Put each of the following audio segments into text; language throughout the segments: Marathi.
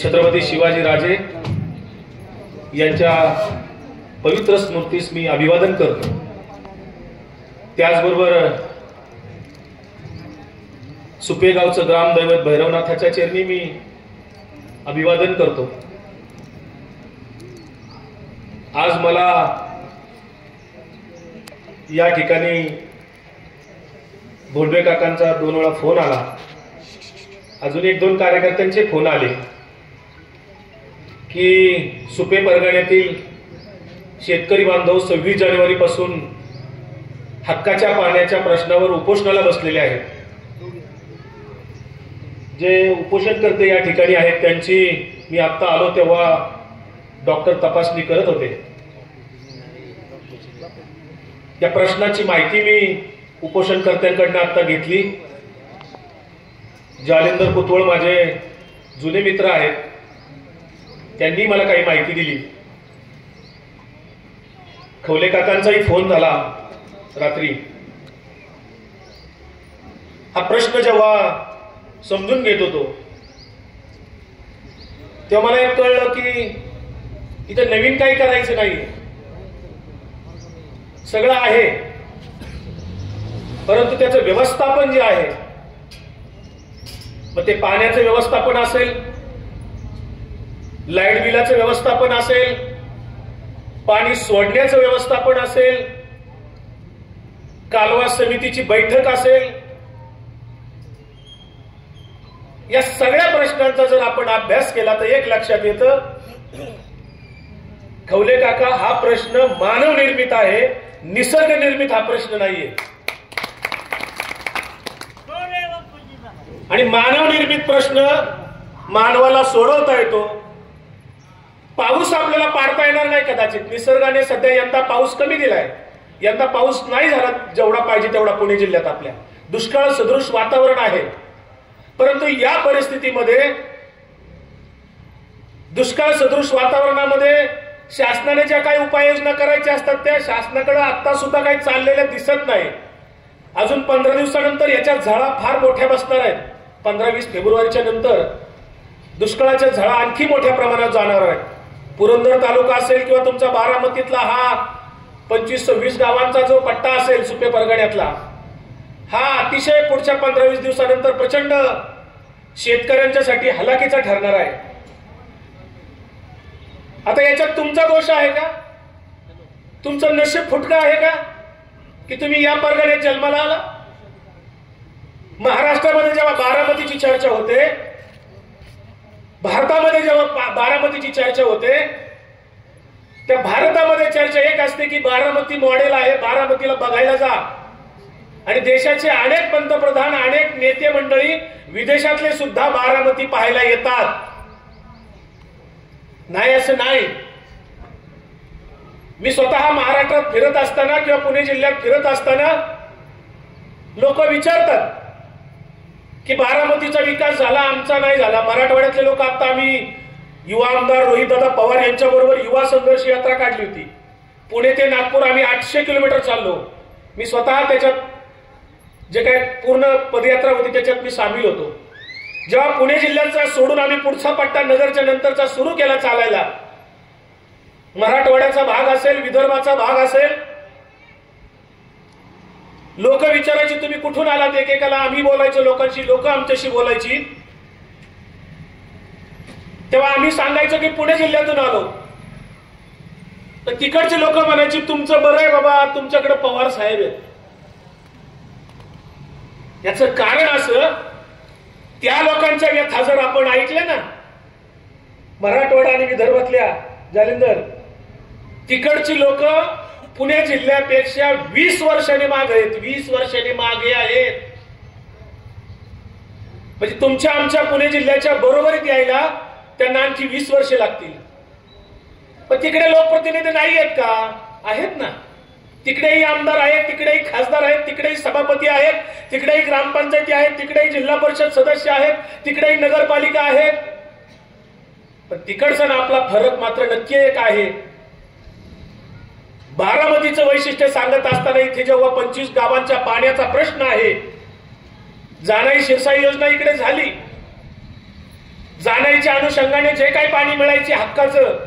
छत्रपती शिवाजी राजे यांच्या पवित्र स्मृतीस मी अभिवादन करतो। त्याचबरोबर सुपेगावचं ग्रामदैवत भैरवनाथाच्या चरणी मी अभिवादन करतो। आज मला या ठिकाणी भोंडवे काकांचा 2 वेळा फोन आला, अजून 1-2 कार्यकर्त्यांचे फोन आले की सुपे परगण्यातील शेतकरी बांधव 26 जानेवारी पासून हक्काच्या पाण्याच्या प्रश्नावर उपोषणाला बसलेले आहेत। जे उपोषणकर्ते या ठिकाणी आहेत त्यांची मी आता आलो तेव्हा डॉक्टर तपासणी करत होते। त्या प्रश्नाची माहिती मी उपोषणकर्त्यांकडून आता घेतली। जालिंदर कुतवळ माझे जुने मित्र आहेत, त्यांनी मला काही माहिती दिली। खवले काकांचाही फोन झाला रात्री। हा प्रश्न जेव्हा समजून घेत होतो तेव्हा मला एक कळलं की इथं नवीन काही करायचं नाही, सगळं आहे, परंतु त्याचं व्यवस्थापन जे आहे, मग ते पाण्याचं व्यवस्थापन असेल, लाईट बिलाचं व्यवस्थापन असेल, पाणी सोडण्याचं व्यवस्थापन असेल, कालवा समितीची बैठक असेल, या सगळ्या प्रश्नांचा जर आपण अभ्यास केला तर एक लक्षात येतं, खवले काका हा प्रश्न मानव निर्मित आहे, निसर्ग निर्मित हा प्रश्न नाहीये। आणि मानव निर्मित प्रश्न मानवाला सोडवता येतो। पाऊस आपल्याला पाडता येणार नाही कदाचित, निसर्गाने सध्या यंदा पाऊस कमी दिलाय, यंदा पाऊस नाही झाला जेवढा पाहिजे तेवढा पुणे जिल्ह्यात आपल्या, दुष्काळ सदृश वातावरण आहे। परंतु या परिस्थितीमध्ये दुष्काळ सदृश वातावरणामध्ये शासनाने ज्या काही उपाययोजना करायच्या असतात त्या शासनाकडे आता सुद्धा काही चाललेल्या दिसत नाही। अजून 15 दिवसानंतर याच्या झळा फार मोठ्या बसणार आहेत। 15-20 फेब्रुवारीच्या नंतर दुष्काळाच्या झळा आणखी मोठ्या प्रमाणात जाणार आहेत। पुरंदर तालुका असेल किंवा तुमचा बारामतीतला हा 25-26 गावांचा जो पट्टा असेल सुपे परगण्यातला, हा अतिशय पुढच्या 15-20 दिवसानंतर प्रचंड शेतकऱ्यांच्यासाठी हलाखीचा ठरणार आहे। आता याच्यात तुमचा दोष आहे का? तुमचं नशीब फुटकं आहे का की तुम्ही या परगण्यात जन्माला आला? महाराष्ट्रामध्ये जेव्हा बारामतीची चर्चा होते, भारतामध्ये जेव्हा बारामतीची चर्चा होते, त्या भारतामध्ये चर्चा एक असते की बारामती मॉडेल आहे, बारामतीला बघायला जा। आणि देशाचे अनेक पंतप्रधान, अनेक नेते मंडळी, विदेशातले सुद्धा बारामती पाहायला येतात। नाही असं नाही। मी स्वतः महाराष्ट्रात फिरत असताना किंवा पुणे जिल्ह्यात फिरत असताना लोक विचारतात की बारामतीचा विकास झाला, आमचा नाही झाला। मराठवाड्यातले लोक, आता आम्ही युवा आमदार रोहितदादा पवार यांच्याबरोबर युवा संघर्ष यात्रा काढली होती, पुणे ते नागपूर आम्ही 800 किलोमीटर चाललो। मी स्वतः त्याच्यात जे काही पूर्ण पदयात्रा होती त्याच्यात मी सामील होतो। जेव्हा पुणे जिल्ह्याचा सोडून आम्ही पुढचा पट्टा नगरच्या नंतरचा सुरू केला चालायला, मराठवाड्याचा भाग असेल, विदर्भाचा भाग असेल, लोक विचारायची तुम्ही कुठून आलात? एकेकाला आम्ही बोलायचो लोकांशी, लोक आमच्याशी बोलायची। तेव्हा आम्ही सांगायचो की पुणे जिल्ह्यातून आलो, तर तिकडचे लोक म्हणायची तुमचं बरं आहे बाबा, तुमच्याकडे पवार साहेब आहेत। याचं कारण असं, त्या लोकांच्या व्यथा जर आपण ऐकल्या ना, मराठवाडा आणि विदर्भातल्या, जालिंदर, तिकडची लोक पुणे जिल्ह्यापेक्षा 20 वर्षांनी मागे आहेत, 20 वर्षांनी मागे आहेत। म्हणजे तुमच्या आमच्या पुणे जिल्ह्याच्या बरोबरीत यायला त्यांना आणखी 20 वर्षे लागतील। पण तिकडे लोकप्रतिनिधी नाही आहेत का? आहेत ना। तिकडेही आमदार आहेत, तिकडेही खासदार आहेत, तिकडेही सभापती आहेत, तिकडेही ग्रामपंचायती आहेत, तिकडेही जिल्हा परिषद सदस्य आहेत, तिकडेही नगरपालिका आहेत। पण तिकडचा ना आपला फरक मात्र नक्की एक आहे। बारामतीचं वैशिष्ट्य सांगत असताना इथे जेव्हा 25 गावांच्या पाण्याचा प्रश्न आहे, जाणाई शिरसाई योजना इकडे झाली, जाण्याच्या अनुषंगाने जे काही पाणी मिळायचे हक्काचं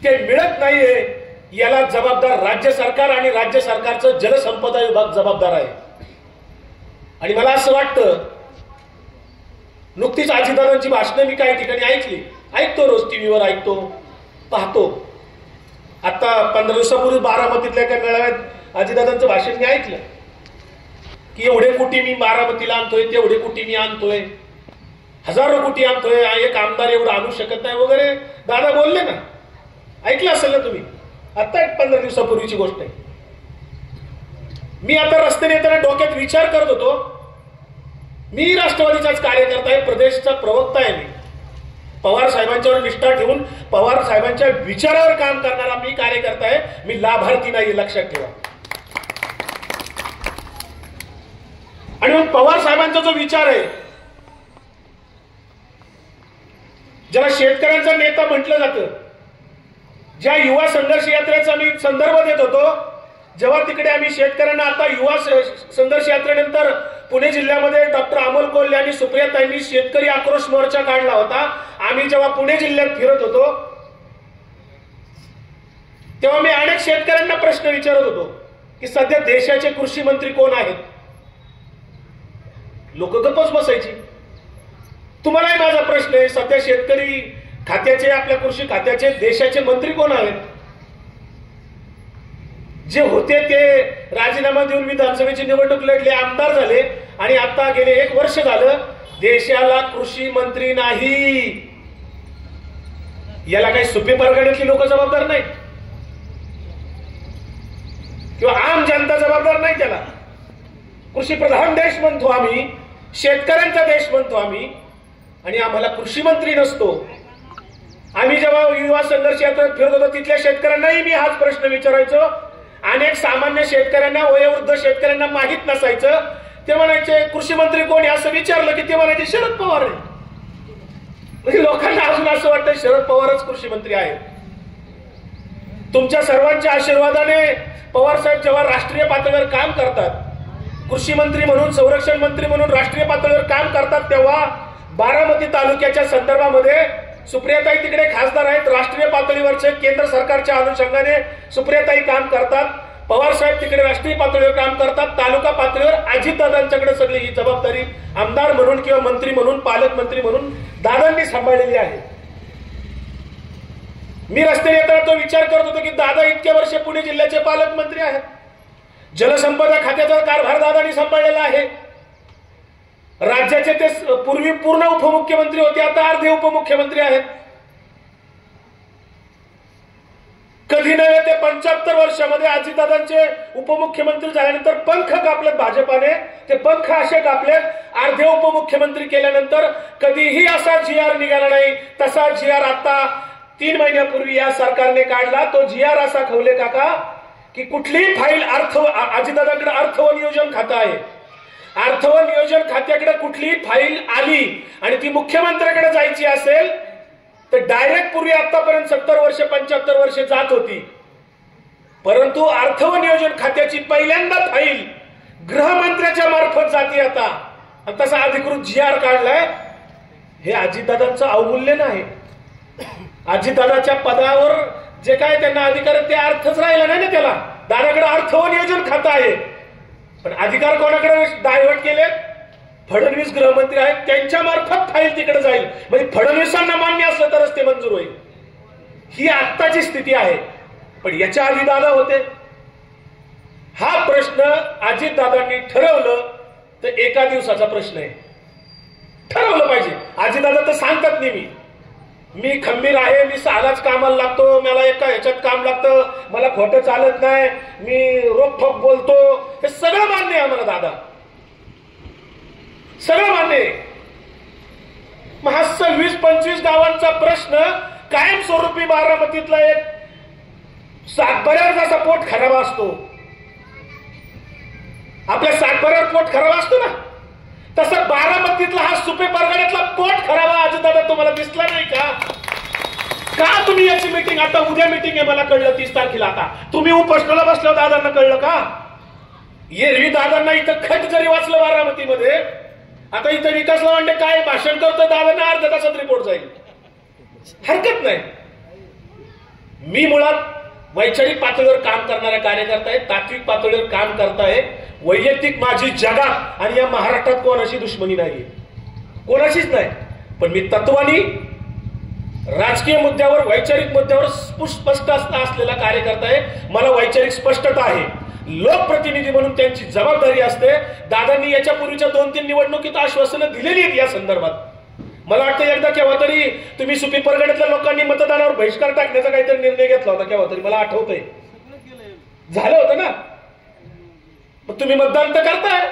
ते मिळत नाहीये, याला जबाबदार राज्य सरकार आणि राज्य सरकारचं जलसंपदा विभाग जबाबदार आहे. आणि मला असं वाटतं, नुकतीच अजितदादांची भाषणं मी काही ठिकाणी ऐकतो, रोज टीव्हीवर ऐकतो, पाहतो. आता 15 दिवसापूर्वी बारामतीतल्या एका मेळाव्यात अजितदादांचं भाषण मी ऐकलं की एवढे कोटी मी बारामतीला आणतोय, तेवढे कोटी मी आणतोय, हजारो कोटी आणतोय, एक आमदार एवढं आणू शकत नाही वगैरे दादा बोलले ना. ऐकलं असेल ना तुम्ही? आता एक 15 दिवसापूर्वीची गोष्ट आहे. मी आता रस्त्याने येताना डोक्यात विचार करत होतो, मी राष्ट्रवादीचाच कार्यकर्ता आहे, प्रदेशचा प्रवक्ता आहे, मी पवार साहेबांच्यावर निष्ठा ठेवून पवार साहेबांच्या विचारावर काम करणारा मी कार्यकर्ता आहे, मी लाभार्थी नाही, लक्षात ठेवा. आणि मग पवार साहेबांचा जो विचार आहे, ज्याला शेतकऱ्यांचा नेता म्हटलं जातं, ज्या युवा संघर्ष यात्रेचा मी संदर्भ देत होतो, जेव्हा तिकडे आम्ही शेतकऱ्यांना, आता युवा संघर्ष यात्रेनंतर पुणे जिल्ह्यामध्ये डॉक्टर अमोल कोल्हे आणि सुप्रियाताईंनी शेतकरी आक्रोश मोर्चा काढला होता. आम्ही जेव्हा पुणे जिल्ह्यात फिरत होतो तेव्हा मी अनेक शेतकऱ्यांना प्रश्न विचारत होतो की सध्या देशाचे कृषी मंत्री कोण आहेत. लोक गप्पच बसायची. तुम्हालाही माझा प्रश्न आहे, सध्या शेतकरी खात्याचे, आपल्या कृषी खात्याचे देशाचे मंत्री कोण आहेत? जे होते ते राजीनामा देऊन विधानसभेची निवडणूक लढले, आमदार झाले, आणि आता गेले 1 वर्ष झालं देशाला कृषी मंत्री नाही. याला काही सुपे परगण्यातली लोक जबाबदार नाही किंवा आम जनता जबाबदार नाही. त्याला कृषी प्रधान देश म्हणतो आम्ही, शेतकऱ्यांचा देश म्हणतो आम्ही, आणि आम्हाला कृषी मंत्री नसतो. आम्ही जेव्हा युवा संघर्ष यात्रेत फिरत होतो तिथल्या शेतकऱ्यांनाही मी हाच प्रश्न विचारायचो. अनेक सामान्य शेतकऱ्यांना, वयोवृद्ध शेतकऱ्यांना माहित नसायचं. ते म्हणायचे कृषी मंत्री कोणी, असं विचारलं की ते म्हणायचे शरद पवार आहे. म्हणजे लोकांना अजून असं वाटतं शरद पवारच कृषी मंत्री आहेत. तुमच्या सर्वांच्या आशीर्वादाने पवार साहेब जेव्हा राष्ट्रीय पातळीवर काम करतात, कृषी मंत्री म्हणून, संरक्षण मंत्री म्हणून राष्ट्रीय पातळीवर काम करतात, तेव्हा बारामती तालुक्याच्या संदर्भामध्ये सुप्रियाताई तिकडे खासदार आहेत, राष्ट्रीय पातळीवरचे केंद्र सरकारच्या अनुषंगाने सुप्रियाताई काम करतात, पवार साहेब तिकडे राष्ट्रीय पातळीवर काम करतात, तालुका पातळीवर अजितदादांच्याकडे सगळी ही जबाबदारी आमदार म्हणून किंवा मंत्री म्हणून, पालकमंत्री म्हणून दादांनी सांभाळलेली आहे. मी रस्त्याने येताना तो विचार करत होतो की दादा इतके वर्ष पुणे जिल्ह्याचे पालकमंत्री आहेत, जलसंपदा खात्याचा कारभार दादांनी सांभाळलेला आहे. राज्याचे ते पूर्वी पूर्ण उपमुख्यमंत्री होते, आता अर्धे उपमुख्यमंत्री आहेत. कधी नव्हे ते 75 वर्षामध्ये अजितदादांचे उपमुख्यमंत्री झाल्यानंतर पंख कापलेत भाजपाने. ते पंख असे कापलेत, अर्धे उपमुख्यमंत्री केल्यानंतर कधीही असा GR निघाला नाही. तसा GR आता 3 महिन्यापूर्वी या सरकारने काढला. तो GR असा, खवले काका, की कुठलीही फाईल अजितदादांकडे अर्थ व नियोजन खातं आहे, अर्थ व नियोजन खात्याकडे कुठलीही फाईल आली आणि ती मुख्यमंत्र्याकडे जायची असेल तर डायरेक्ट पूर्वी आतापर्यंत 70 वर्ष 75 वर्ष जात होती. परंतु अर्थ व नियोजन खात्याची पहिल्यांदा फाईल गृहमंत्र्याच्या मार्फत जाते आता. तसा अधिकृत GR काढलाय. हे अजितदादांचं अवमूल्य नाही. अजितदादाच्या पदावर जे काय त्यांना अधिकार ते अर्थच राहिला नाही ना त्याला. दादाकडे अर्थ व नियोजन खातं आहे, पण अधिकार कोणाकडे डायव्हर्ट केले? फडणवीस गृहमंत्री आहेत, त्यांच्या मार्फत फाईल तिकडे जाईल. म्हणजे फडणवीसांना मान्य असलं तरच ते मंजूर होईल. ही आत्ताची स्थिती आहे. पण याच्या आधी दादा होते. हा प्रश्न अजितदादांनी ठरवलं तर एका दिवसाचा प्रश्न आहे. ठरवलं पाहिजे. अजितदादा तर सांगतात नेहमी, मी खंबीर आहे, मी सालाच कामाला लागतो, मला एका ह्याच्यात काम लागतं, मला खोटं चालत नाही, मी रोखोक बोलतो. हे सगळं मान्य आहे आम्हाला दादा, सगळं मान्य आहे. मग हा 26-25 गावांचा प्रश्न कायमस्वरूपी बारामतीतला एक सातबाऱ्यावर जसा पोट खराब असतो, आपल्या सातबाऱ्यावर पोट खराब असतो ना, तसं बारामतीतला हा सुपे परगण्यातला पोट खराब अजितदादा तुम्हाला दिसला नाही का? का तुम्ही याची मीटिंग, आता उद्या मीटिंग आहे मला कळलं 30 तारखेला, आता तुम्ही उपोषणाला बसल्यावर दादांना कळलं का? एरवी दादांना इथं खट जरी वाचलं बारामतीमध्ये, आता इथं विकास लावंडे काय भाषण करतोय दादा, अर्ध्या तासात रिपोर्ट जाईल, हरकत नाही. मी मुळात वैचारिक पातळीवर काम करणारा कार्यकर्ता आहे, तात्विक पातळीवर काम करताय. वैयक्तिक माझी जगात आणि या महाराष्ट्रात कोणाशी दुश्मनी नाहीये, कोणाशीच नाही. पण मी तत्वानी राजकीय मुद्द्यावर, वैचारिक मुद्द्यावर स्पष्ट असलेला कार्यकर्ता आहे. मला वैचारिक स्पष्टता आहे. लोकप्रतिनिधी म्हणून त्यांची जबाबदारी असते. दादांनी याच्या पूर्वीच्या 2-3 निवडणुकीत आश्वासनं दिलेली आहेत या संदर्भात. मला वाटतं एकदा केव्हा तरी तुम्ही सुपी परगण्यातल्या लोकांनी मतदानावर बहिष्कार टाकण्याचा काहीतरी निर्णय घेतला होता, केव्हा तरी मला आठवतंय. झालं होतं ना. मग तुम्ही मतदान तर करताय.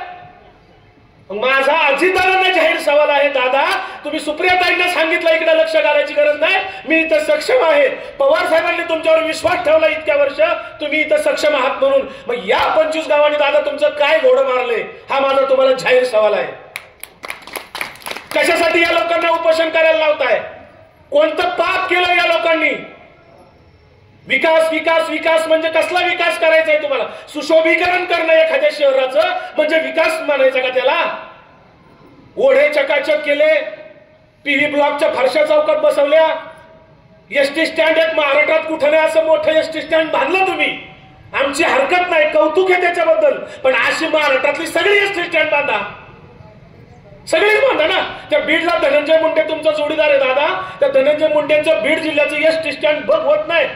माझा अजितदादांना जाहीर सवाल आहे, दादा तुम्ही सुप्रियाताईंना सांगितलं इकडे लक्ष घालायची गरज नाही, मी इथं सक्षम आहे. पवार साहेबांनी तुमच्यावर विश्वास ठेवला इतक्या वर्ष, तुम्ही इथं सक्षम आहात म्हणून. मग या 25 गावांनी दादा तुमचं काय घोडं मारले, हा माझा तुम्हाला जाहीर सवाल आहे. कशासाठी या लोकांना उपोषण करायला लावताय? कोणतं पाप केलं या लोकांनी? विकास विकास विकास म्हणजे कसला विकास करायचा आहे तुम्हाला? सुशोभीकरण करणं एखाद्या शहराचं म्हणजे विकास म्हणायचा का त्याला? ओढे चकाचक केले, पीव्ही ब्लॉकच्या फरशा चौकात बसवल्या, एसटी स्टँड एक महाराष्ट्रात कुठं नाही असं मोठं एसटी स्टँड बांधलं तुम्ही. आमची हरकत नाही, कौतुक आहे त्याच्याबद्दल. पण अशी महाराष्ट्रातली सगळी एसटी स्टँड बांधा, सगळीच बांधा ना. त्या बीडला धनंजय मुंडे तुमचा जोडीदार आहे दादा. त्या धनंजय मुंडेंचं बीड जिल्ह्याचं एसटी स्टँड बघ होत नाही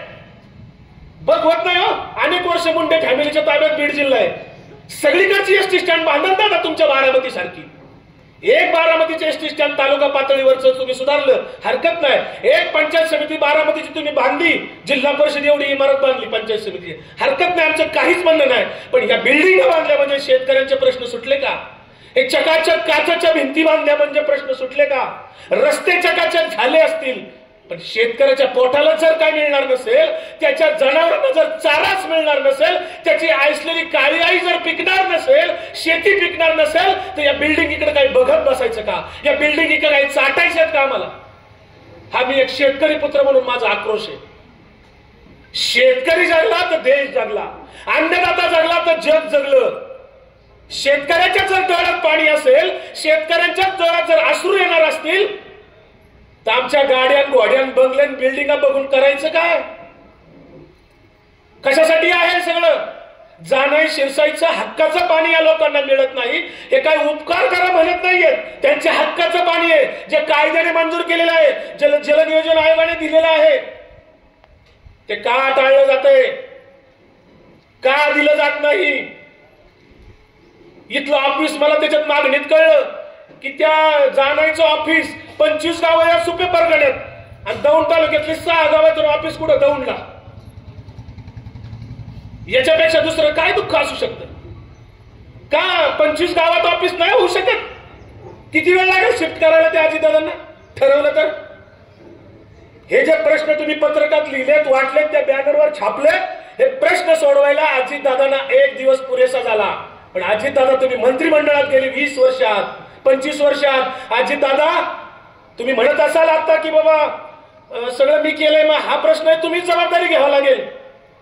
हो. अनेक वर्ष मुंडे फॅमिलीच्या ताब्यात बीड जिल्हा आहे. सगळीकडची एसटी स्टँड बांधा दादा तुमच्या बारामती सारखी. एक बारामतीचे एसटी स्टँड तालुका पातळीवरच तुम्ही सुधारलं, हरकत नाही. एक पंचायत समिती बारामतीची तुम्ही बांधली, जिल्हा परिषद एवढी इमारत बांधली पंचायत समिती, हरकत नाही, आमचं काहीच म्हणणं नाही. पण या बिल्डिंग बांधल्या म्हणजे शेतकऱ्यांचे प्रश्न सुटले का? हे चकाचक काचेच्या भिंती बांधल्या म्हणजे प्रश्न सुटले का? रस्ते चकाचक झाले असतील, पण शेतकऱ्याच्या पोटाला जर काय मिळणार नसेल, त्याच्या जनावरांना जर चाराच मिळणार नसेल, त्याची आयसलेली काळी आई जर पिकणार नसेल, शेती पिकणार नसेल, तर या बिल्डिंग इकडे काही बघत बसायचं का? या बिल्डिंग इकडे काही चाटायचे का आम्हाला? हा मी एक शेतकरी पुत्र म्हणून माझा आक्रोश आहे. शेतकरी जगला तर देश जगला, अन्नदाता जगला तर जग जगलं. शेतकऱ्याच्या जर डोळ्यात पाणी असेल, शेतकऱ्यांच्या डोळ्यात जर अश्रू येणार असतील, तर आमच्या गाड्या घोड्यान बंगल्यान बिल्डिंगा बघून करायचं काय? कशासाठी आहे सगळं? जाणई शिरसाईचं हक्काचं पाणी या लोकांना मिळत नाही. हे काय उपकार करा म्हणत नाहीयेत, त्यांच्या हक्काचं पाणी आहे जे कायद्याने मंजूर केलेलं आहे, जल नियोजन आयोगाने दिलेलं आहे. ते का टाळलं जातंय? का दिलं जात नाही? इथलं ऑफिस मला त्याच्यात मागणीत कळलं की त्या जाणायचं ऑफिस 25 गाव या सुपे परगण्यात आणि दौंड तालुक्यातली 6 गावातून ऑफिस कुठं दौंडला. याच्यापेक्षा दुसरं काय दुःख असू शकतं? का 25 गावात ऑफिस नाही होऊ शकत? किती वेळ लागेल शिफ्ट करायला त्या अजितदादांना ठरवलं तर? हे जे प्रश्न तुम्ही पत्रकात लिहिलेत, वाटलेत, त्या बॅनरवर छापले, हे प्रश्न सोडवायला अजितदादांना 1 दिवस पुरेसा झाला. पण अजितदादा तुम्ही मंत्रिमंडळात गेली 20 वर्षात, 25 वर्षात. अजितदादा तुम्ही म्हणत असाल आता की बाबा सगळं मी केलंय, मग हा प्रश्न आहे, तुम्हीच जबाबदारी घ्यावी लागेल.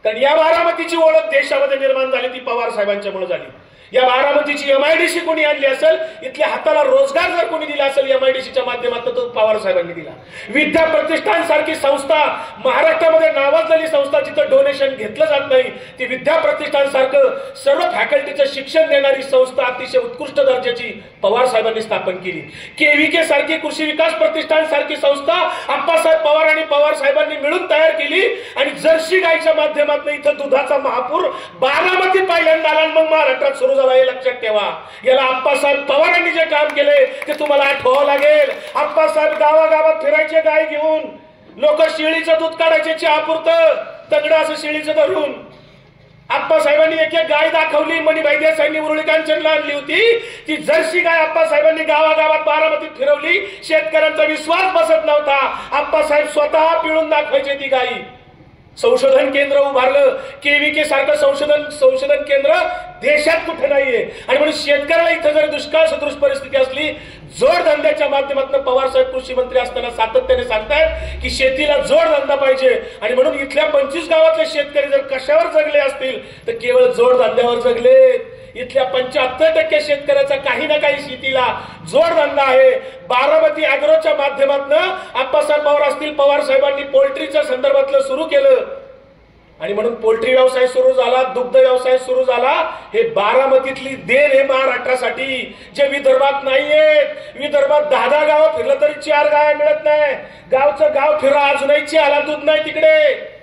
कारण या बारामतीची ओळख देशामध्ये निर्माण झाली ती पवार साहेबांच्यामुळे झाली. या बारामतीची एमआयडीसी कोणी आणली असेल, इथल्या हाताला रोजगार जर कोणी दिला असेल एमआयडीसीच्या माध्यमातून, तो पवार साहेबांनी दिला. विद्या प्रतिष्ठान सारखी संस्था, महाराष्ट्रामध्ये नावाजलेली संस्था जिथं डोनेशन घेतलं जात नाही, ती विद्या प्रतिष्ठान सारखं सर्व फॅकल्टीचं शिक्षण देणारी संस्था अतिशय उत्कृष्ट दर्जाची पवार साहेबांनी स्थापन केली. केव्हीके सारखी, कृषी विकास प्रतिष्ठान सारखी संस्था आप्पासाहेब पवार आणि पवार साहेबांनी मिळून तयार केली. आणि जर्सी गायच्या माध्यमातून इथं दुधाचा महापूर बारामती पहिल्यांदा आला, मग महाराष्ट्रात सुरू झाला. हे लक्षात ठेवा. याला आप्पासाहेब पवारांनी जे काम केले ते तुम्हाला आठवावं लागेल. आप्पासाहेब गावागावात फिरायचे गाय घेऊन, लोक शिळीचं दूध काढायचे चहापुरतं, तगडं असं शिळीचं धरून. आप्पासाहेबांनी एक एक गाय दाखवली. मणिभाई देसाईंनी उरुळी कांचनला आणली होती, ती जर्सी गाय आप्पासाहेबांनी गावागावात बारामतीत फिरवली. शेतकऱ्यांचा विश्वास बसत नव्हता, आप्पासाहेब स्वतः पिळून दाखवायचे ती गायी. संशोधन केंद्र उभारलं. केव्हीके सारखं संशोधन केंद्र देशात कुठे नाहीये. आणि म्हणून शेतकऱ्याला इथं जर दुष्काळ सदृश परिस्थिती असली, जोडधंद्याच्या माध्यमातून पवार साहेब कृषी मंत्री असताना सातत्याने सांगतायत की शेतीला जोडधंदा पाहिजे. आणि म्हणून इथल्या 25 गावातले शेतकरी जर कशावर जगले असतील तर केवळ जोडधंद्यावर जगले. इथल्या 75% शेतकऱ्याचा काही ना काही शेतीला जोडधंदा आहे. बारामती अॅग्रोच्या माध्यमातून आप्पासाहेब पवार असतील, पवार साहेबांनी पोल्ट्रीच्या संदर्भातलं सुरू केलं आणि म्हणून पोल्ट्री व्यवसाय सुरू झाला, दुग्ध व्यवसाय सुरू झाला. हे बारामतीतली देण आहे महाराष्ट्रासाठी, जे विदर्भात नाहीयेत. विदर्भात 10 गावं फिरलं तरी 4 गाया मिळत नाही. गावचं गाव फिरा अजूनही चहाला दूध नाही तिकडे.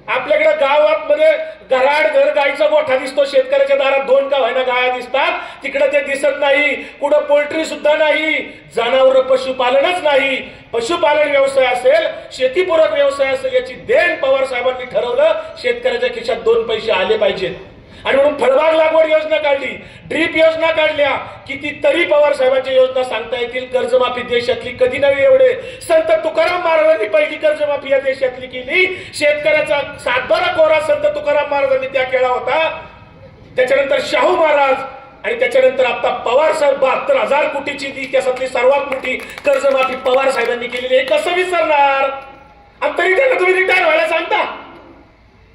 आपल्याकडे गावात मध्ये घराड घर गायचा गोठा दिसतो, शेतकऱ्याच्या दारात 2 का व्हायना गाया दिसतात, तिकडे ते दिसत नाही. कुठं पोल्ट्री सुद्धा नाही, जनावर पशुपालनच नाही. पशुपालन व्यवसाय असेल, शेतीपूरक व्यवसाय असेल, याची देण पवार साहेबांनी ठरवलं. शेतकऱ्याच्या खिशात 2 पैसे आले पाहिजेत आणि म्हणून फळबाग लागवड योजना काढली, ड्रीप योजना काढल्या. कितीतरी पवार साहेबांच्या योजना सांगता येतील. कर्जमाफी देशातली कधी नव्हे एवढे. संत तुकाराम महाराजांनी पहिली कर्जमाफी या देशातली केली. शेतकऱ्याचा 7-12 कोरा संत तुकाराम महाराजांनी त्या केला होता. त्याच्यानंतर शाहू महाराज आणि त्याच्यानंतर आता पवार साहेब 72,000 कोटीची इतिहासातली सर्वात मोठी कर्जमाफी पवार साहेबांनी केलेली आहे. कसं विसरणार? आणि तरी त्यांना तुम्ही रिटायर व्हायला सांगता.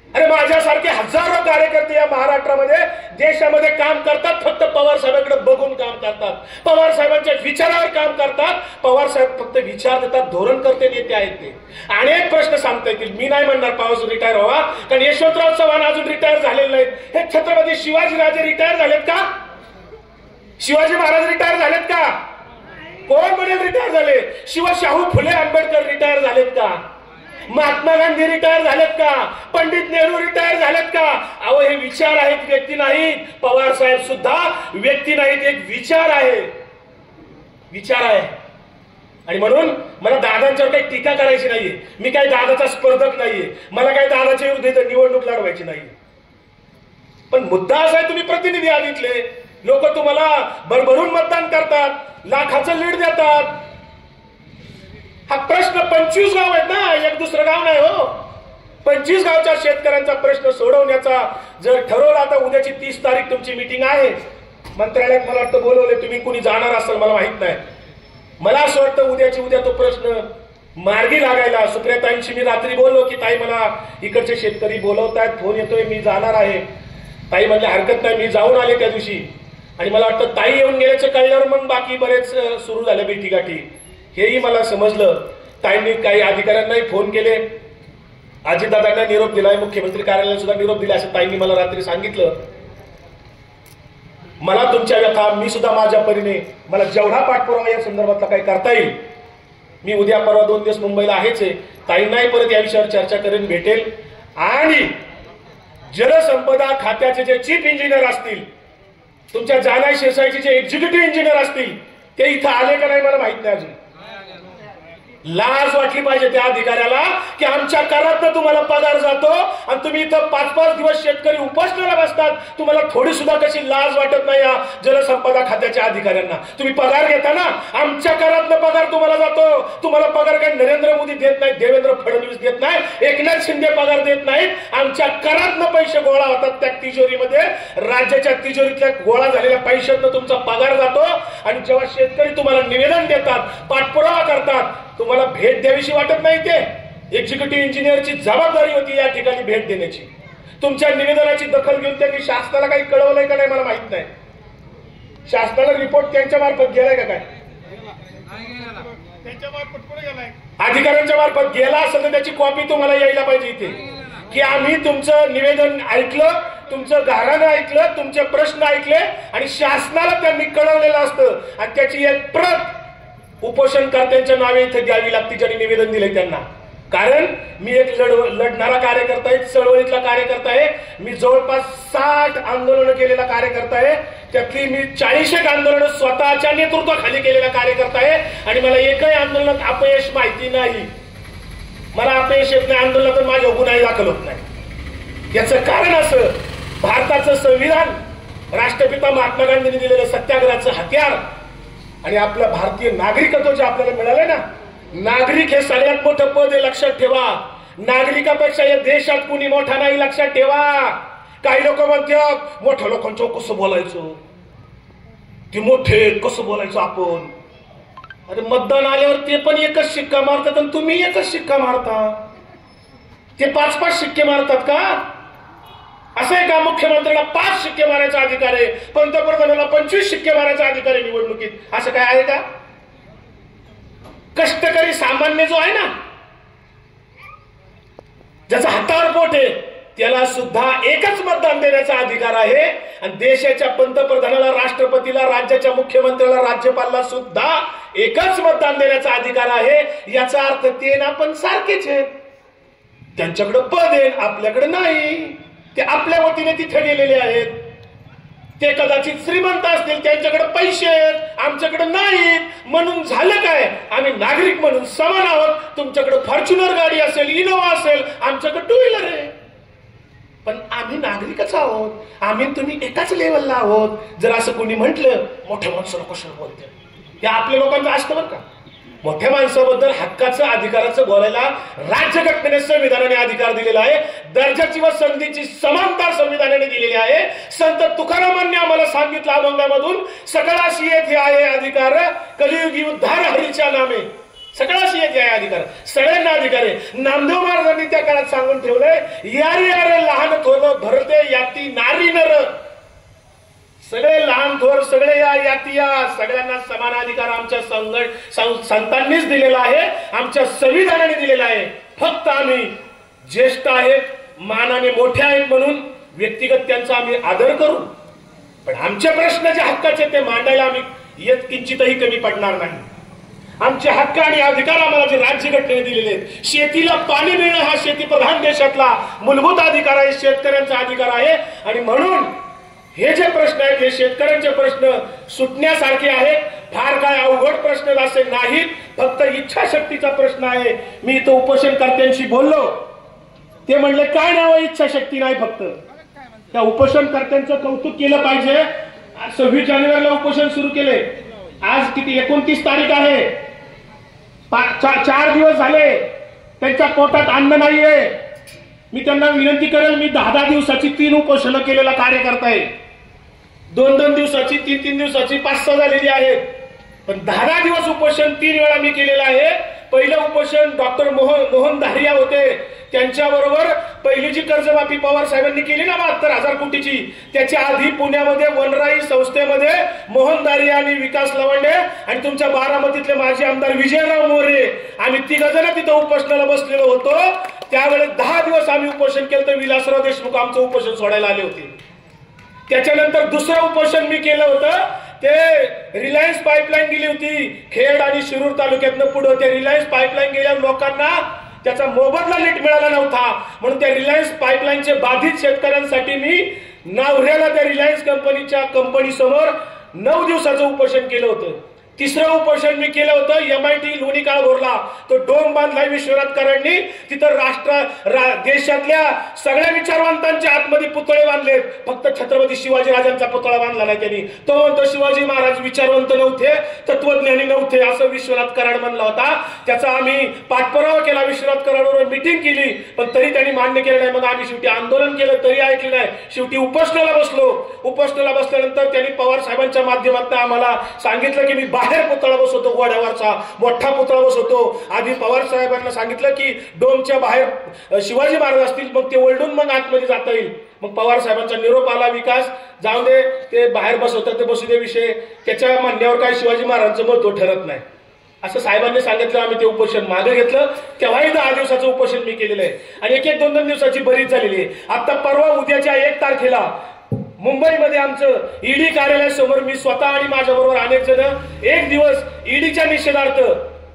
अरे माझ्यासारखे हजारो कार्यकर्ते या महाराष्ट्रामध्ये देशामध्ये काम करतात, फक्त पवार साहेबांकडे बघून काम करतात, पवार साहेबांच्या विचारावर काम करतात. पवार साहेब फक्त विचार देतात, धोरण करते नेते आहेत ते. अनेक प्रश्न सांगता येतील. मी नाही म्हणणार पवार रिटायर व्हावा, कारण यशवंतराव चव्हाण अजून रिटायर झालेले नाहीत. हे छत्रपती शिवाजीराजे रिटायर झालेत का? शिवाजी महाराज रिटायर झालेत का? कोण म्हणेल रिटायर झाले? शाहू फुले आंबेडकर रिटायर झालेत का? महात्मा गांधी रिटायर झालेत का? पंडित नेहरू रिटायर झालेत का? अहो हे विचार आहेत, व्यक्ती नाहीत. पवार साहेब सुद्धा व्यक्ती नाहीत, एक विचार आहे. विचार आहे. आणि म्हणून मला दादांच्यावर काही टीका करायची नाहीये. मी काही दादाचा स्पर्धक नाहीये. मला काही दादाच्या विरुद्ध निवडणूक लढवायची नाही. पण मुद्दा असा आहे, तुम्ही प्रतिनिधी आधीतले लोक तुम्हाला भरभरून मतदान करतात, लाखाचं लीड देतात. हा प्रश्न 25 गाव आहेत ना, एक दुसरं गाव नाही हो. 25 गावच्या शेतकऱ्यांचा प्रश्न सोडवण्याचा जर ठरवला, आता उद्याची 30 तारीख तुमची मीटिंग आहे मंत्रालयात. मला वाटतं बोलवले, तुम्ही कुणी जाणार असाल मला माहित नाही. मला असं वाटतं उद्याची उद्या तो प्रश्न मार्गी लागायला. सुप्रियाताईंशी मी रात्री बोललो की ताई मला इकडचे शेतकरी बोलवतायत, फोन येतोय, मी जाणार आहे. ताई म्हणले हरकत नाही. मी जाऊन आले त्या दिवशी आणि मला वाटतं ताई येऊन गेल्याचं कळल्यावर मग बाकी बरेच सुरू झाले बैठीगाठी. हेही मला समजलं. ताईंनी काही अधिकाऱ्यांनाही फोन केले, अजितदादांना निरोप दिलाय, मुख्यमंत्री कार्यालयाला सुद्धा निरोप दिला असं ताईंनी मला रात्री सांगितलं. मला तुमच्या व्यथा, मी सुद्धा माझ्या परीने मला जेवढा पाठपुरावा या संदर्भातला काही करता येईल. मी उद्या परवा 2 दिवस मुंबईला आहेच आहे. ताईंनाही परत या विषयावर चर्चा करून भेटेल. आणि जलसंपदा खात्याचे जे चीफ इंजिनियर असतील, तुमच्या जानाई सोसायटीचे जे एक्झिक्युटिव्ह इंजिनियर असतील, ते इथं आले का नाही मला माहित नाही अजून. लाज वाटली पाहिजे त्या अधिकाऱ्याला की आमच्या करातनं तुम्हाला पगार जातो आणि तुम्ही इथं 5-5 दिवस शेतकरी उपोषणाला बसतात. तुम्हाला थोडी सुद्धा कशी लाज वाटत नाही या जलसंपदा खात्याच्या अधिकाऱ्यांना? तुम्ही पगार घेता ना, आमच्या करातनं पगार तुम्हाला जातो. तुम्हाला पगार काही नरेंद्र मोदी देत नाहीत, देवेंद्र फडणवीस देत नाही, एकनाथ शिंदे पगार देत नाहीत. आमच्या करातनं पैसे गोळा होतात त्या तिजोरीमध्ये. राज्याच्या तिजोरीतल्या गोळा झालेल्या पैशातनं तुमचा पगार जातो. आणि जेव्हा शेतकरी तुम्हाला निवेदन देतात, पाठपुरावा करतात, तुम्हाला भेट द्यावीशी वाटत नाही. ते एक्झिक्युटिव्ह इंजिनियरची जबाबदारी होती या ठिकाणी भेट देण्याची. तुमच्या निवेदनाची दखल घेऊन त्यांनी शासनाला काही कळवलंय का नाही मला माहित नाही. शासनाला रिपोर्ट त्यांच्या मार्फत गेलाय का काय? त्यांच्या मार्फत पुढे गेलाय, अधिकाऱ्यांच्या मार्फत गेला असेल तर त्याची कॉपी तुम्हाला यायला पाहिजे इथे की आम्ही तुमचं निवेदन ऐकलं, तुमचं गाऱ्हाणं ऐकलं, तुमचे प्रश्न ऐकले आणि शासनाला त्यांनी कळवलेलं असतं. आणि त्याची एक प्रत उपोषणकर्त्यांच्या नावे इथे द्यावी लागते ज्यांनी निवेदन दिले त्यांना. कारण मी एक लढणारा कार्यकर्ता आहे, चळवळीतला कार्यकर्ता आहे. मी जवळपास 60 आंदोलनं केलेला कार्यकर्ता आहे. त्यातली मी 40 आंदोलनं स्वतःच्या नेतृत्वाखाली केलेला कार्यकर्ता आहे. आणि मला एकही आंदोलनात अपयश माहिती नाही. मला अपयश येत नाही आंदोलनात, माझ्या गुन्हाही दाखल होत नाही. याचं कारण असं, भारताचं संविधान, राष्ट्रपिता महात्मा गांधींनी दिलेलं सत्याग्रहाचं हत्यार आणि आपलं भारतीय नागरिकत्व जे आपल्याला मिळालंय ना, नागरिक हे सगळ्यात मोठं पद आहे, लक्षात ठेवा. नागरिकापेक्षा या देशात कुणी मोठा नाही, लक्षात ठेवा. काही लोक म्हणतात मोठ्या लोकांचं कसं बोलायचं, ते मोठे कसं बोलायचं आपण. अरे मतदान आल्यावर ते पण एकच शिक्का मारतात आणि तुम्ही एकच शिक्का मारता. ते 5-5 शिक्के मारतात का? असं आहे का मुख्यमंत्र्याला 5 शिक्के मारायचा अधिकार आहे, पंतप्रधानाला 25 शिक्के मारायचा अधिकार आहे निवडणुकीत? असं काय आहे का? कष्टकरी सामान्य जो आहे ना, ज्याचा हातावर पोट आहे, त्याला सुद्धा एकच मतदान देण्याचा अधिकार आहे. आणि देशाच्या पंतप्रधानाला, राष्ट्रपतीला, राज्याच्या मुख्यमंत्र्याला, राज्यपालाला सुद्धा एकच मतदान देण्याचा अधिकार आहे. याचा अर्थ ते ना पण सारखेच आहेत. त्यांच्याकडे पद आहे, आपल्याकडे नाही. ते आपल्या वतीने तिथे गेलेले आहेत. ते कदाचित श्रीमंत असतील, त्यांच्याकडे पैसे आहेत, आमच्याकडे नाहीत. म्हणून झालं काय, आम्ही नागरिक म्हणून समान आहोत. तुमच्याकडे फॉर्च्युनर गाडी असेल, इनोवा असेल, आमच्याकडे 2 व्हीलर आहे. पण आम्ही नागरिकच आहोत. आम्ही तुम्ही एकाच लेवलला आहोत. जर असं कोणी म्हटलं, मोठ्या माणसाला कशाला बोलते, हे आपल्या लोकांचं असतं बरं का. मोठ्या माणसाबद्दल हक्काचं, अधिकाराचं बोलायला राज्यघटनेने, संविधानाने अधिकार दिलेला आहे. दर्जाची व संधीची समानता संविधानाने दिलेली आहे. संत तुकारामांनी आम्हाला सांगितलं अभंगामधून, सकळाशी येथे आहे अधिकार, कलियुगी उद्धार हरीच्या नामे. सकळाशी येथे आहे अधिकार, सगळ्यांना अधिकार आहे. नामदेव महाराजांनी त्या काळात सांगून ठेवलंय, यारे यारे लहान थोर भरते याती नारी नर. सगळे लहान थोर, सगळे या याती या, सगळ्यांना समान अधिकार आमच्या संतांनीच दिलेला आहे, आमच्या संविधानाने दिलेला आहे. फक्त आम्ही ज्येष्ठ आहेत, मानाने मोठे आहेत म्हणून व्यक्तिगत त्यांचा आम्ही आदर करू, पण आमचे प्रश्न जे हक्काचे ते मांडायला आम्ही येत किंचितही कमी पडणार नाही. आमचे हक्क आणि अधिकार आम्हाला जे राज्यघटनेने दिलेले आहेत. शेतीला पाणी मिळणं हा शेतीप्रधान देशातला मूलभूत अधिकार आहे, शेतकऱ्यांचा अधिकार आहे. आणि म्हणून हे जे प्रश्न आहेत, हे शेतकऱ्यांचे प्रश्न सुटण्यासारखे आहेत. फार काय अवघड प्रश्न असे नाहीत, फक्त इच्छाशक्तीचा प्रश्न आहे. मी इथं उपोषणकर्त्यांशी बोललो, ते म्हणले काय नाव, इच्छाशक्ती नाही. फक्त त्या उपोषणकर्त्यांचं कौतुक केलं पाहिजे. 26 जानेवारीला उपोषण सुरू केले. आज किती, 29 तारीख आहे. 4 दिवस झाले त्यांच्या पोटात अन्न नाहीये. मी त्यांना विनंती करेल, मी 10 दिवसाची 3 उपोषणं केलेला कार्यकर्ता आहे. 2 दिवसाची, 3 दिवसाची, 5-6 झालेली आहेत. पण 10 दिवस उपोषण 3 वेळा मी केलेलं आहे. पहिलं उपोषण डॉक्टर मोहन दारिया होते, त्यांच्याबरोबर पहिली जी कर्जमाफी पवार साहेबांनी केली ना 72,000 कोटीची, त्याच्या आधी पुण्यामध्ये वनराई संस्थेमध्ये मोहन दारिया आणि विकास लवंडे आणि तुमच्या बारामतीतले माजी आमदार विजयराव मोरे, आम्ही 3 जण तिथं उपोषणाला बसलेलो होतो. त्यावेळेस 10 दिवस आम्ही उपोषण केलं, तर विलासराव देशमुख आमचं उपोषण सोडायला आले होते. त्याच्यानंतर दुसरं उपोषण मी केलं होतं, ते रिलायन्स पाईपलाईन गेली होती खेड आणि शिरूर तालुक्यातनं पुढे. त्या रिलायन्स पाईपलाईन गेल्या लोकांना त्याचा मोबदला नीट मिळाला नव्हता, म्हणून त्या रिलायन्स पाईपलाईनचे बाधित शेतकऱ्यांसाठी मी नावऱ्याला त्या रिलायन्स कंपनी समोर 9 दिवसाचं उपोषण केलं होतं. तिसरं उपोषण मी केलं होतं MIT लोणी काळभोरला. तो डोम बांधलाय विश्वनाथकरांनी, तिथं देशातल्या सगळ्या विचारवंतांच्या आतमध्ये पुतळे बांधलेत, फक्त छत्रपती शिवाजी राजांचा पुतळा बांधला नाही त्यांनी. तो म्हणतो शिवाजी महाराज विचारवंत नव्हते, तत्वज्ञानी नव्हते, असं विश्वनाथ कराड म्हणला होता. त्याचा आम्ही पाठपुरावा केला, विश्वनाथ कराडवर मिटिंग केली, पण तरी त्यांनी मान्य केलं नाही. मग आम्ही शेवटी आंदोलन केलं, तरी ऐकलं नाही. शेवटी उपोषणाला बसलो. उपोषणाला बसल्यानंतर त्यांनी पवार साहेबांच्या माध्यमातून आम्हाला सांगितलं की मी बाहेर पुतळा बसवतो, गोड्यावरचा मोठा पुतळा बसवतो. आधी पवार साहेबांना सांगितलं की डोमच्या बाहेर शिवाजी महाराज असतील, मग ते ओलडून मग आतमध्ये जाता येईल. मग पवार साहेबांचा निरोप आला, विकास जाऊ दे, ते बाहेर बसवतात ते बसू दे विषय, त्याच्या म्हणण्यावर काय शिवाजी महाराजांचं महत्व ठरत नाही असं साहेबांनी सांगितलं. आम्ही ते उपोषण मागे घेतलं. तेव्हाही 10 दिवसाचं उपोषण मी केलेलं आहे आणि 1-2 दिवसाची बरीच झालेली आहे. आता परवा उद्याच्या 1 तारखेला मुंबईमध्ये आमचं ईडी कार्यालयासमोर मी स्वतः आणि माझ्याबरोबर अनेक जण 1 दिवस ईडीच्या निषेधार्थ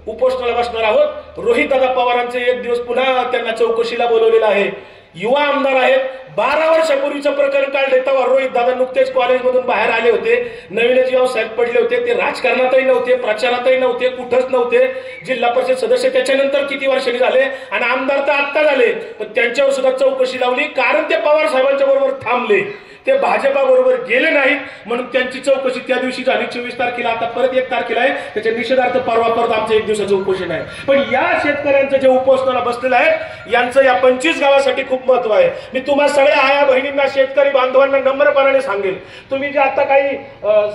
उपोषणाला बसणार आहोत. रोहितदादा पवारांचे 1 दिवस पुन्हा त्यांना चौकशीला बोलवलेलं आहे. युवा आमदार आहेत, 12 वर्षापूर्वीचं प्रकरण काढले तेव्हा रोहित दादा नुकतेच कॉलेजमधून बाहेर आले होते, नवीनच व्यवसायात पडले होते. ते राजकारणातही नव्हते, प्रचारातही नव्हते, कुठंच नव्हते. जिल्हा परिषद सदस्य त्याच्यानंतर किती वर्षांनी झाले आणि आमदार तर आत्ता झाले, पण त्यांच्यावर सुद्धा चौकशी लावली, कारण ते पवार साहेबांच्या बरोबर थांबले, ते भाजपा बरोबर गेले नाहीत, म्हणून त्यांची चौकशी त्या दिवशी झाली 24 तारखेला. आता परत 1 तारखेला आहे, त्याच्या निषेधार्थ परवा परत आमचं 1 दिवसाचं उपोषण आहे. पण या शेतकऱ्यांचं जे उपोषणाला बसलेलं आहे यांचं या 25 गावासाठी खूप महत्व आहे. मी तुम्हा सगळ्या आया बहिणींना, शेतकरी बांधवांना नम्रपणाने सांगेल, तुम्ही जे आता काही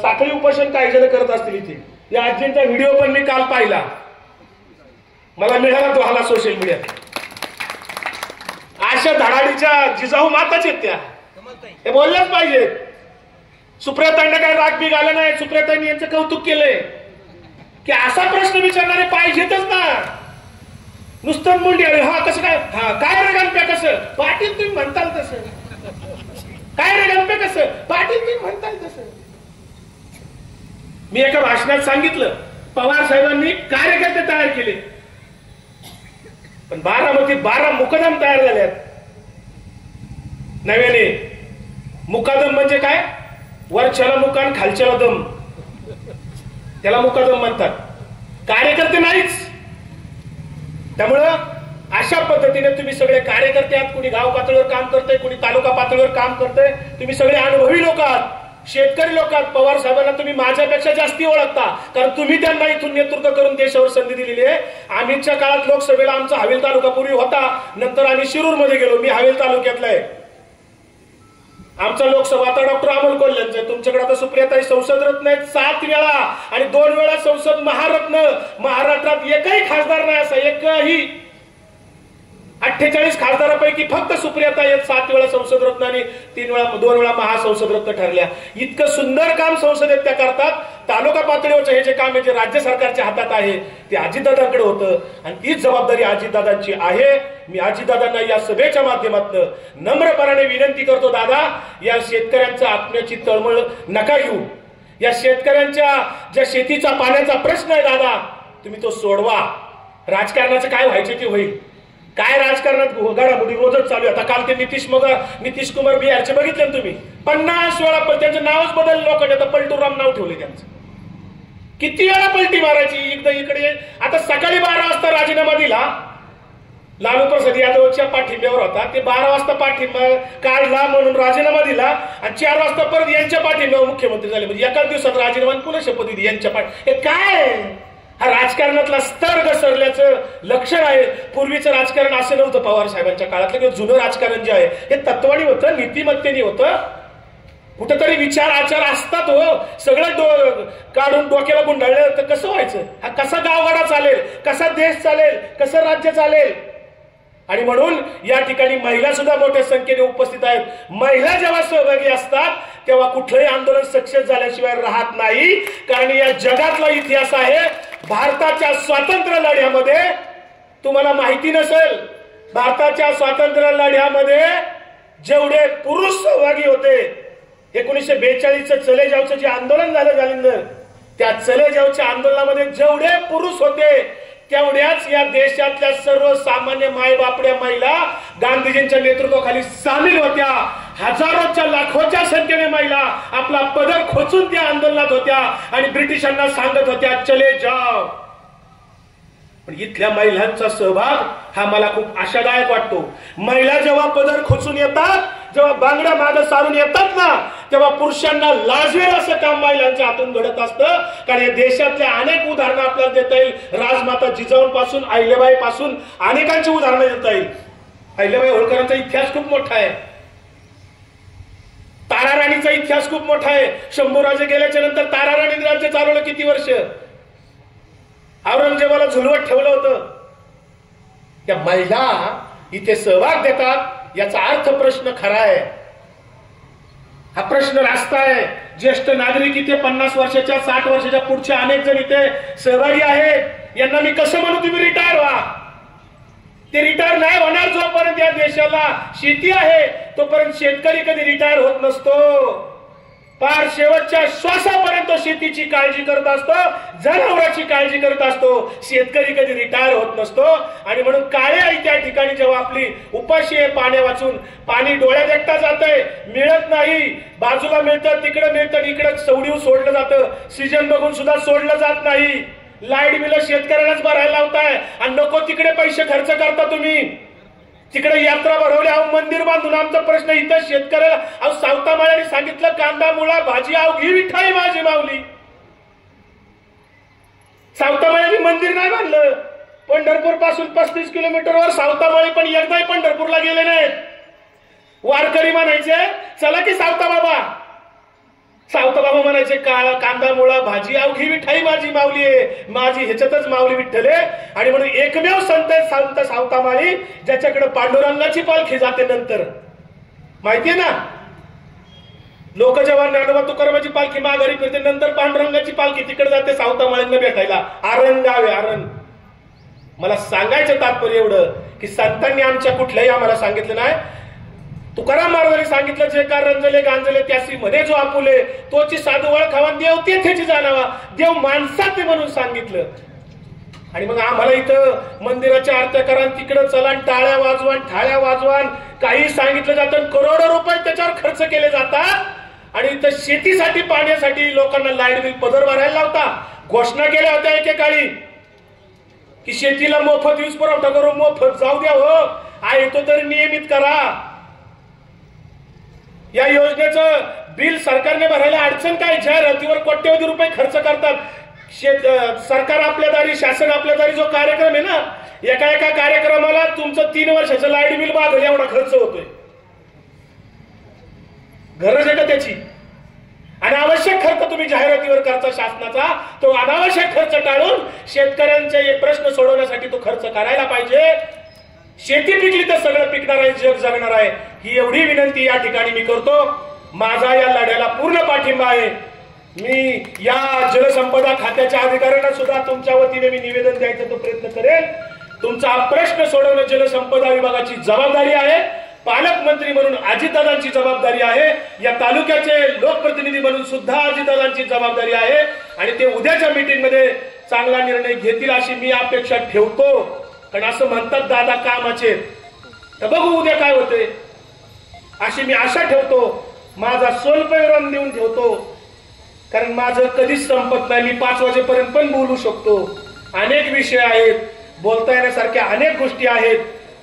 साखळी उपोषण काही जण करत असतील इथे, या आजींचा व्हिडिओ पण मी काल पाहिला, मला मिळाला तो हाला सोशल मीडियात. अशा धडाडीच्या जिजाऊ माताच आहेत त्या. हे बोललंच पाहिजे. सुप्रियाताईंना काय राग बीग आला नाही. सुप्रियाताईंनी यांचं कौतुक केलंय की असा प्रश्न विचारणारे पाहिजेतच ना. नुसतं मुंडी अरे हा कसं काय, हा काय रे गणप्या कसं, पाटील तुम्ही म्हणताल तसं, काय रे गणप्या कसं, पाटील तुम्ही म्हणताल तसं. मी एका भाषणात सांगितलं पवार साहेबांनी कार्यकर्ते तयार केले, पण बारामतीत 12 मुकदम तयार झाल्यात नव्याने. मुकादम म्हणजे काय, वरच्याला मुकान खालच्याला दम, त्याला मुकादम म्हणतात. कार्यकर्ते नाहीच. त्यामुळं अशा पद्धतीने तुम्ही सगळे कार्यकर्ते आहात. कुणी गाव पातळीवर काम करतंय, कुणी तालुका पातळीवर काम करतंय. तुम्ही सगळे अनुभवी लोक आहात, शेतकरी लोक आहात. पवार साहेबांना तुम्ही माझ्यापेक्षा जास्ती ओळखता, कारण तुम्ही त्यांना इथून नेतृत्व करून देशावर संधी दिलेली आहे. आम्हीच्या काळात लोकसभेला आमचा हवेल तालुका पूर्वी होता, नंतर आम्ही शिरूर मध्ये गेलो. मी हवेल तालुक्यातला आहे. आमचा लोकसभा आता डॉक्टर अमोल कोल्ह्यांचा आहे. तुमच्याकडे आता सुप्रियाताई संसद रत्न आहेत 7 वेळा आणि 2 वेळा संसद महारत्न. महाराष्ट्रात एकही खासदार नाही असा, एकही. 48 खासदारापैकी फक्त सुप्रियाताई आहेत 7 वेळा संसद रत्न आणि 2 वेळा महासंसद रत्न ठरल्या. इतकं सुंदर काम संसदेत त्या करतात. तालुका पातळीवरचं हे जे काम आहे जे राज्य सरकारच्या हातात आहे ते अजितदादांकडे होतं आणि तीच जबाबदारी अजितदादांची आहे. मी अजितदादांना या सभेच्या माध्यमातून नम्रपणाने विनंती करतो, दादा या शेतकऱ्यांचा आत्म्याची तळमळ नका घेऊ. या शेतकऱ्यांच्या ज्या शेतीचा पाण्याचा प्रश्न आहे दादा, तुम्ही तो सोडवा. राजकारणाचं काय व्हायचं ते होईल. काय राजकारणात घडामोडी रोजच चालू आहे. आता काल ते नितीश कुमार बिहारचे बघितले तुम्ही, 50 वेळा त्यांचं नावच बदललं लोकांनी. आता पलटूराम नाव ठेवले त्यांचं. किती वेळा पलटी मारायची, एकदा इकडे. आता सकाळी 12 वाजता राजीनामा दिला, लालू प्रसाद यादवच्या पाठिंब्यावर होता. ते 12 वाजता पाठिंबा काढला म्हणून राजीनामा दिला आणि 4 वाजता परत यांच्या पाठिंब्यावर मुख्यमंत्री झाले. म्हणजे एकाच दिवसात राजीनामा पुन्हा शपथ दिली यांच्या हे काय, हा राजकारणातला स्तर घसरल्याचं लक्षण आहे. पूर्वीचं राजकारण असं नव्हतं. पवार साहेबांच्या काळातलं किंवा जुनं राजकारण जे आहे हे तत्वानी होतं, नीतिमत्तेने होतं. कुठेतरी विचार आचार असतात हो. सगळं काढून डोक्याला गुंडाळलं तर कसं व्हायचं. हा कसा गावगाडा चालेल, कसा देश चालेल, कसं राज्य चालेल. आणि म्हणून या ठिकाणी महिला सुद्धा मोठ्या संख्येने उपस्थित आहेत. महिला जेव्हा सहभागी असतात तेव्हा कुठलंही आंदोलन सक्सेस झाल्याशिवाय राहत नाही. कारण या जगातला इतिहास आहे. भारताच्या स्वातंत्र्य लढ्यामध्ये तुम्हाला माहिती नसेल, भारताच्या स्वातंत्र्य लढ्यामध्ये जेवढे पुरुष सहभागी होते, 1942चं चले जावचं जे आंदोलन झालं जालिंदर, त्या चले जावच्या आंदोलनामध्ये जेवढे पुरुष होते तेवढ्याच या देशातल्या सर्वसामान्य मायबापड्या महिला गांधीजींच्या नेतृत्वाखाली सामील होत्या. हजारोच्या लाखोच्या संख्येने महिला आपला पदर खोचून त्या आंदोलनात होत्या आणि ब्रिटिशांना सांगत होत्या चले जाओ. पण इथल्या महिलांचा सहभाग हा मला खूप आशादायक वाटतो. महिला जेव्हा पदर खोचून येतात, जेव्हा बांगड्या मागे सारून येतात ना, तेव्हा पुरुषांना लाजवेल असं काम महिलांच्या हातून घडत असतं. कारण या देशातल्या अनेक उदाहरणं आपल्याला देता येईल. राजमाता जिजाऊंपासून अहिल्याबाई पासून अनेकांची उदाहरणं देता येईल. अहिल्याबाई होळकरांचा इतिहास खूप मोठा आहे. ताराराणीचा इतिहास खूप मोठा आहे. शंभूराजे गेल्याच्या नंतर ताराराणीने राज्य चालवलं किती वर्ष. औरंगजेबाला झुलवत ठेवलं होतं. त्या महिला इथे सहभाग देतात याचा अर्थ प्रश्न खरा आहे. हा प्रश्न रास्त आहे. ज्येष्ठ नागरिक इथे 50 वर्षाच्या 60 वर्षाच्या पुढच्या अनेक जण इथे सहभागी आहेत. यांना मी कसं म्हणू तुम्ही रिटायर व्हा. ते रिटायर नाही होणार. जोपर्यंत या देशाला शेती आहे तोपर्यंत शेतकरी कधी रिटायर होत नसतो. फार शेवटच्या श्वासापर्यंत शेतीची काळजी करत असतो, जनावरांची काळजी करत असतो. शेतकरी कधी रिटायर होत नसतो. आणि म्हणून काळे आई त्या ठिकाणी जेव्हा आपली उपाशी आहे, पाण्या वाचून पाणी डोळ्यात एकटा जातंय, मिळत नाही, बाजूला मिळतं, तिकडे मिळतं, इकडे सवडीव सोडलं जातं, सीजन बघून सुद्धा सोडलं जात नाही. लाईट बिल शेतकऱ्यालाच भरायला लावताय आणि नको तिकडे पैसे खर्च करता तुम्ही. तिकडे यात्रा भरवली, अहो मंदिर बांधून. आमचा प्रश्न इथं शेतकऱ्याला, अहो सावतामाळ्याने सांगितलं कांदा मुळा भाजी, अहो घी विठाई माझी माऊली. सावतामाळ्याने मंदिर नाही बांधलं. पंढरपूर पासून 35 किलोमीटरवर सावतामाळी, पण एकदाही पंढरपूरला गेले नाहीत. वारकरी म्हणायचे चला की सावता बाबा. सावता बाबा म्हणायचे कांदा मुळा भाजी, अवघी विठाई माझी माऊली आहे, माझी ह्याच्यातच माऊली विठ्ठल आहे. आणि म्हणून एकमेव संत सावतामाळी ज्याच्याकडे पांडुरंगाची पालखी जाते नंतर, माहितीये ना. लोक जेव्हा ज्ञानोबा तुकारामाची पालखी माघारी फिरते, नंतर पांडुरंगाची पालखी तिकडे जाते सावतामाळींना भेटायला. आरण गाव आहे आरण. मला सांगायचं तात्पर्य एवढं की संतांनी आमच्या कुठल्याही आम्हाला सांगितलं नाही. तुकाराम महाराजांनी सांगितलं, जे का रंजले गांजले त्यासी म्हणे जो आपुले, तोची साधू वळखावा देव तेथेची जाणावा. देव माणसात म्हणून सांगितलं. आणि मग आम्हाला इथं मंदिराच्या आरत्या करा, तिकडं चलान, टाळ्या वाजवान, थाळ्या वाजवान, काही सांगितलं जातं. करोडो रुपये त्याच्यावर खर्च केले जातात. आणि इथं शेतीसाठी पाण्यासाठी लोकांना लाईट बिल पदर भरायला लावता. घोषणा केल्या होत्या एकेकाळी की शेतीला मोफत वीज पुरवठा करू, मोफत जाऊ द्या हो, आहे तो तरी नियमित करा. या योजनेचं बिल सरकारने भरायला अडचण काय? जाहिरातीवर कोट्यवधी रुपये खर्च करतात. सरकार आपल्या दारी, शासन आपल्या दारी जो कार्यक्रम आहे ना, एका कार्यक्रमाला तुमचं 3 वर्षाचं लाईट बिल भागल एवढा खर्च होतोय. गरज आहे का त्याची? अनावश्यक खर्च तुम्ही जाहिरातीवर करता शासनाचा, तो अनावश्यक खर्च टाळून शेतकऱ्यांचे प्रश्न सोडवण्यासाठी तो खर्च करायला पाहिजे. शेती पिकली तर सगळं पिकणार आहे, जग जगणार आहे. ही एवढी विनंती या ठिकाणी मी करतो. माझा या लढ्याला पूर्ण पाठिंबा आहे. मी या जलसंपदा खात्याच्या अधिकाऱ्यांना सुद्धा तुमच्या वतीने मी निवेदन द्यायचा तो प्रयत्न करेल. तुमचा हा प्रश्न सोडवणं जलसंपदा विभागाची जबाबदारी आहे. पालकमंत्री म्हणून अजितदादांची जबाबदारी आहे. या तालुक्याचे लोकप्रतिनिधी म्हणून सुद्धा अजितदादांची जबाबदारी आहे. आणि ते उद्याच्या मीटिंगमध्ये चांगला निर्णय घेतील अशी मी अपेक्षा ठेवतो. कारण असं म्हणतात दादा कामाचे, तर बघू उद्या काय होते, अशी मी आशा ठेवतो. माझा सोलपेवरम देऊन ठेवतो, कारण माझं कधीच संपत नाही. मी 5 वाजेपर्यंत पण बोलू शकतो. अनेक विषय आहेत, बोलता येण्यासारख्या अनेक गोष्टी आहेत,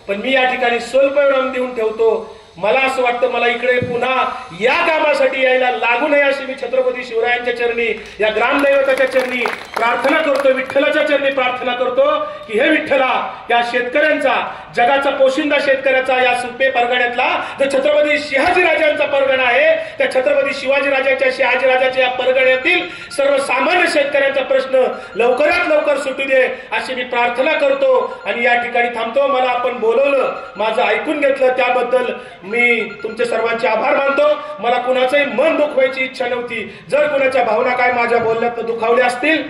पण मी या ठिकाणी सोलपेवरम देऊन ठेवतो. मला असं वाटतं, मला इकडे पुन्हा या कामासाठी यायला लागू नये अशी मी छत्रपती शिवरायांच्या चरणी, या ग्रामदैवताच्या चरणी प्रार्थना करतो. विठ्ठलाच्या चरणी प्रार्थना करतो की हे विठ्ठला, या शेतकऱ्यांचा, जगाचा पोशिंदा शेतकऱ्याचा, या सुपे परगण्यातला जो छत्रपती शहाजीराजांचा परगणा आहे, त्या छत्रपती शिवाजीराजांच्या, शहाजीराजाच्या या परगण्यातील सर्वसामान्य शेतकऱ्यांचा प्रश्न लवकरात लवकर सुटू दे अशी मी प्रार्थना करतो. आणि या ठिकाणी थांबतो. मला आपण बोलवलं, माझं ऐकून घेतलं, त्याबद्दल मी तुमचे सर्वांचे आभार मानतो. मला कुणाचंही मन दुखवायची इच्छा नव्हती. जर कुणाच्या भावना काय माझ्या बोलण्यात दुखावल्या असतील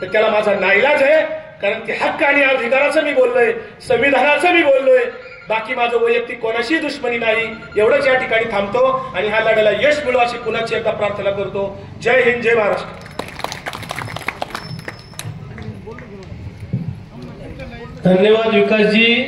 तर त्याला माझा नाईलाज आहे, कारण ते हक्क आणि अधिकाराचं मी बोललोय, संविधानाचं मी बोललोय. बाकी माझं वैयक्तिक कोणाशी दुश्मनी नाही. एवढंच या ठिकाणी थांबतो आणि ह्या लढ्याला यश मिळो अशी पुन्हा एकदा प्रार्थना करतो. जय हिंद, जय महाराष्ट्र. धन्यवाद विकासजी.